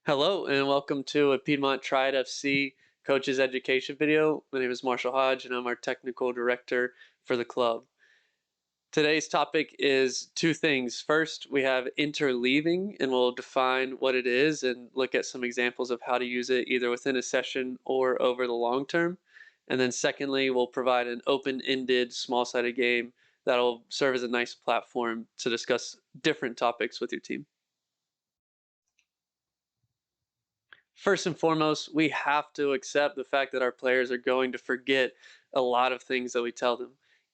Hello and welcome to a Piedmont Triad FC Coaches Education video. My name is Marshall Hodge and I'm our technical director for the club. Today's topic is two things. First, we have interleaving, and we'll define what it is and look at some examples of how to use it either within a session or over the long term. And then secondly, we'll provide an open-ended small-sided game that'll serve as a nice platform to discuss different topics with your team. First and foremost, we have to accept the fact that our players are going to forget a lot of things that we tell them.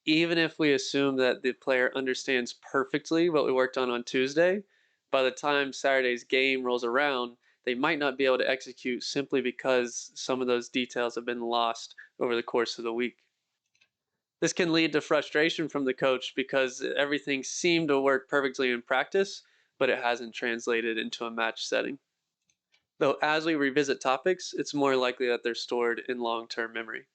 Even if we assume that the player understands perfectly what we worked on Tuesday, by the time Saturday's game rolls around, they might not be able to execute simply because some of those details have been lost over the course of the week. This can lead to frustration from the coach because everything seemed to work perfectly in practice, but it hasn't translated into a match setting. Though as we revisit topics, it's more likely that they're stored in long-term memory.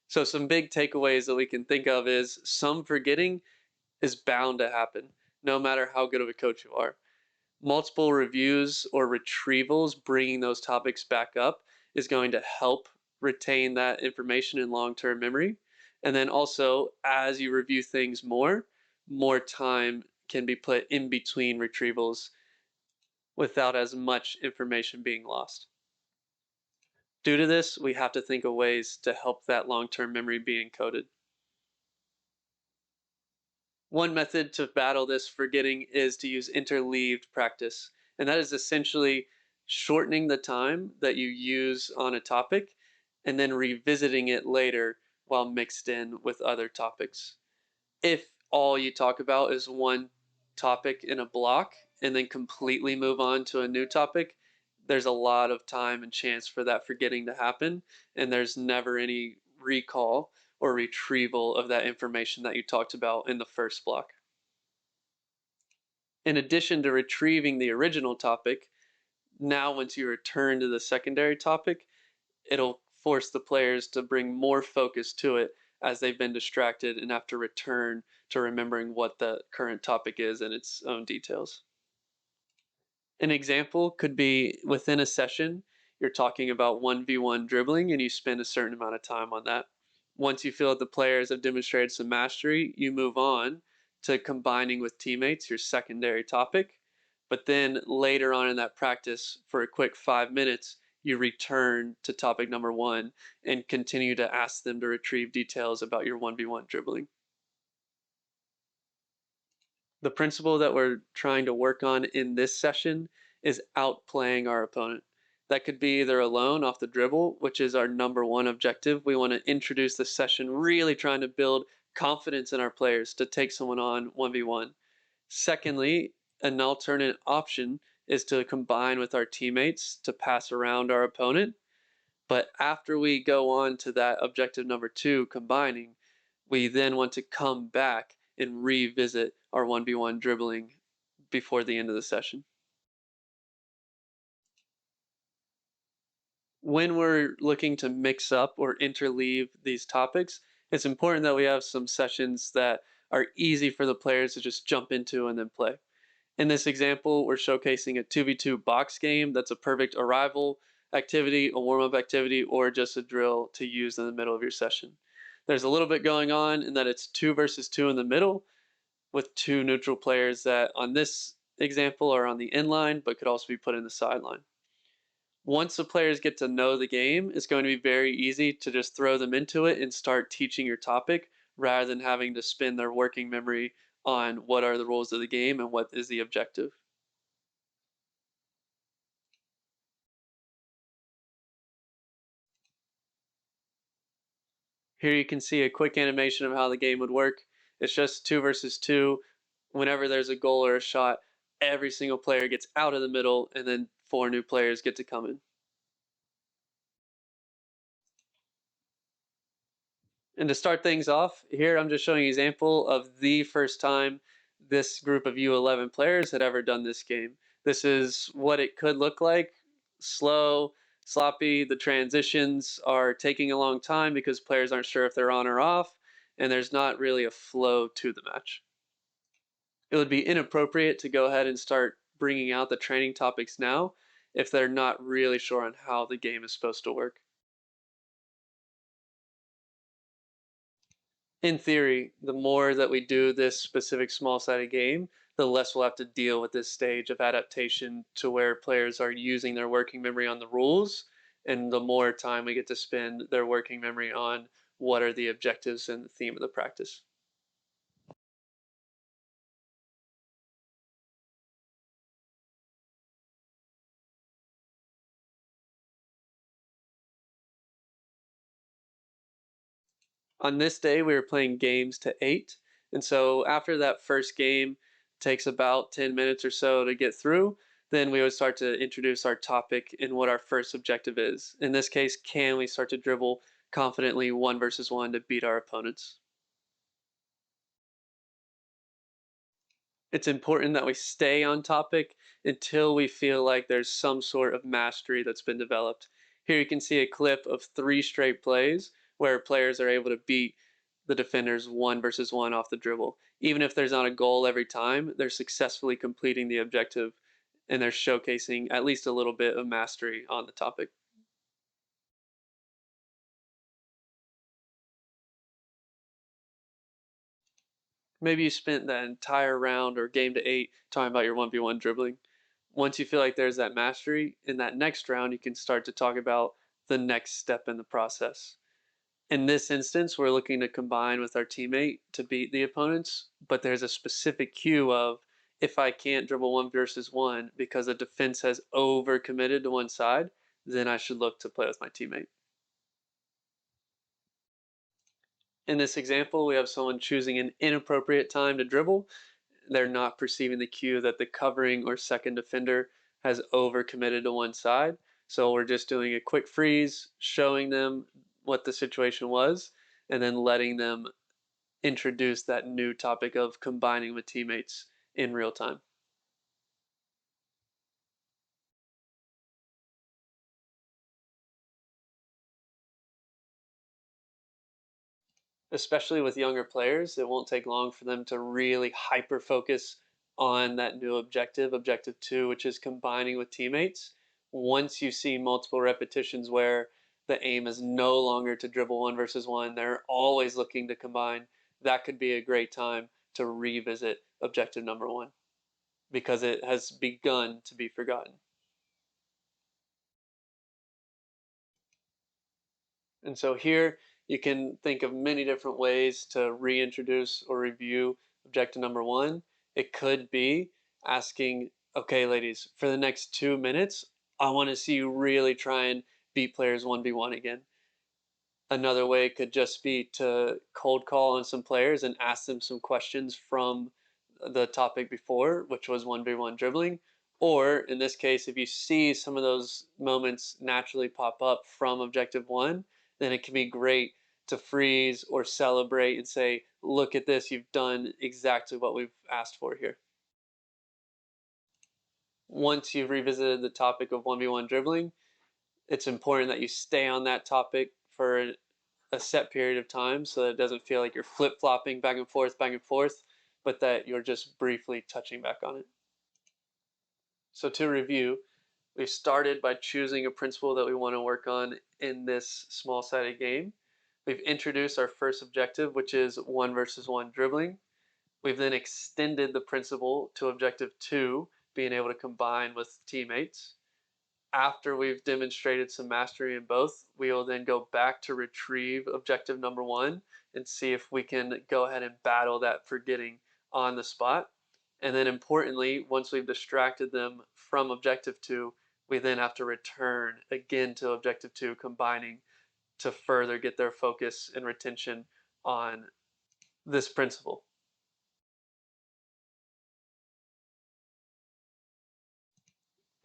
So some big takeaways that we can think of is some forgetting is bound to happen, no matter how good of a coach you are. Multiple reviews or retrievals bringing those topics back up is going to help retain that information in long-term memory. And then also, as you review things more time can be put in between retrievals without as much information being lost. Due to this, we have to think of ways to help that long-term memory be encoded. One method to battle this forgetting is to use interleaved practice, and that is essentially shortening the time that you use on a topic and then revisiting it later while mixed in with other topics. If all you talk about is one topic in a block and then completely move on to a new topic, there's a lot of time and chance for that forgetting to happen, and there's never any recall or retrieval of that information that you talked about in the first block. In addition to retrieving the original topic, now once you return to the secondary topic, it'll force the players to bring more focus to it as they've been distracted and have to return to remembering what the current topic is and its own details. An example could be within a session, you're talking about 1v1 dribbling and you spend a certain amount of time on that. Once you feel that the players have demonstrated some mastery, you move on to combining with teammates, your secondary topic. But then later on in that practice, for a quick 5 minutes, you return to topic number one and continue to ask them to retrieve details about your 1v1 dribbling. The principle that we're trying to work on in this session is outplaying our opponent. That could be either alone off the dribble, which is our number one objective. We want to introduce the session really trying to build confidence in our players to take someone on 1v1. Secondly, an alternate option is to combine with our teammates to pass around our opponent. But after we go on to that objective number two, combining, we then want to come back and revisit our 1v1 dribbling before the end of the session. When we're looking to mix up or interleave these topics, it's important that we have some sessions that are easy for the players to just jump into and then play. In this example, we're showcasing a 2v2 box game that's a perfect arrival activity, a warm-up activity, or just a drill to use in the middle of your session. There's a little bit going on in that it's 2 versus 2 in the middle with two neutral players that on this example are on the inline but could also be put in the sideline. Once the players get to know the game, it's going to be very easy to just throw them into it and start teaching your topic rather than having to spend their working memory on what are the rules of the game and what is the objective. Here you can see a quick animation of how the game would work. It's just 2 versus 2. Whenever there's a goal or a shot, every single player gets out of the middle and then 4 new players get to come in. And to start things off, here I'm just showing an example of the first time this group of U11 players had ever done this game. This is what it could look like. Slow, sloppy, the transitions are taking a long time because players aren't sure if they're on or off, and there's not really a flow to the match. It would be inappropriate to go ahead and start bringing out the training topics now. if they're not really sure on how the game is supposed to work. In theory, the more that we do this specific small sided game, the less we'll have to deal with this stage of adaptation to where players are using their working memory on the rules, and the more time we get to spend their working memory on what are the objectives and the theme of the practice. On this day, we were playing games to 8. And so after that first game takes about 10 minutes or so to get through, then we would start to introduce our topic and what our first objective is. In this case, can we start to dribble confidently 1 versus 1 to beat our opponents? It's important that we stay on topic until we feel like there's some sort of mastery that's been developed. Here you can see a clip of 3 straight plays where players are able to beat the defenders 1 versus 1 off the dribble. Even if there's not a goal every time, they're successfully completing the objective and they're showcasing at least a little bit of mastery on the topic. Maybe you spent that entire round or game to 8 talking about your 1v1 dribbling. Once you feel like there's that mastery, in that next round, you can start to talk about the next step in the process. In this instance, we're looking to combine with our teammate to beat the opponents, but there's a specific cue of if I can't dribble 1 versus 1 because the defense has overcommitted to one side, then I should look to play with my teammate. In this example, we have someone choosing an inappropriate time to dribble. They're not perceiving the cue that the covering or second defender has overcommitted to one side. So we're just doing a quick freeze, showing them what the situation was, and then letting them introduce that new topic of combining with teammates in real time. Especially with younger players, it won't take long for them to really hyper focus on that new objective, objective 2, which is combining with teammates. Once you see multiple repetitions where the aim is no longer to dribble 1 versus 1, they're always looking to combine. That could be a great time to revisit objective number 1 because it has begun to be forgotten. And so here you can think of many different ways to reintroduce or review objective number 1. It could be asking, okay, ladies, for the next 2 minutes, I want to see you really try and beat players 1v1 again. Another way could just be to cold call on some players and ask them some questions from the topic before, which was 1v1 dribbling. Or in this case, if you see some of those moments naturally pop up from objective 1, then it can be great to freeze or celebrate and say, look at this, you've done exactly what we've asked for here. Once you've revisited the topic of 1v1 dribbling, it's important that you stay on that topic for a set period of time so that it doesn't feel like you're flip flopping back and forth, but that you're just briefly touching back on it. So, to review, we started by choosing a principle that we want to work on in this small sided game. We've introduced our first objective, which is 1 versus 1 dribbling. We've then extended the principle to objective 2, being able to combine with teammates. After we've demonstrated some mastery in both, we will then go back to retrieve objective number 1 and see if we can go ahead and battle that forgetting on the spot. And then importantly, once we've distracted them from objective 2, we then have to return again to objective 2, combining to further get their focus and retention on this principle.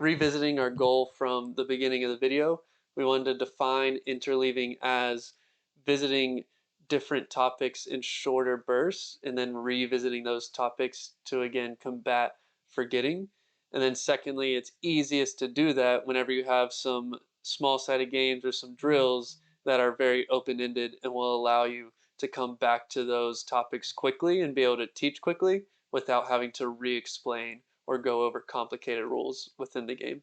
Revisiting our goal from the beginning of the video, we wanted to define interleaving as visiting different topics in shorter bursts and then revisiting those topics to again combat forgetting. And then secondly, it's easiest to do that whenever you have some small sided games or some drills that are very open ended and will allow you to come back to those topics quickly and be able to teach quickly without having to re explain or go over complicated rules within the game.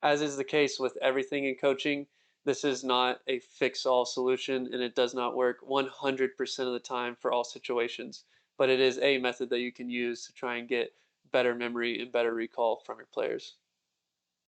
As is the case with everything in coaching, this is not a fix all solution and it does not work 100% of the time for all situations. But it is a method that you can use to try and get better memory and better recall from your players.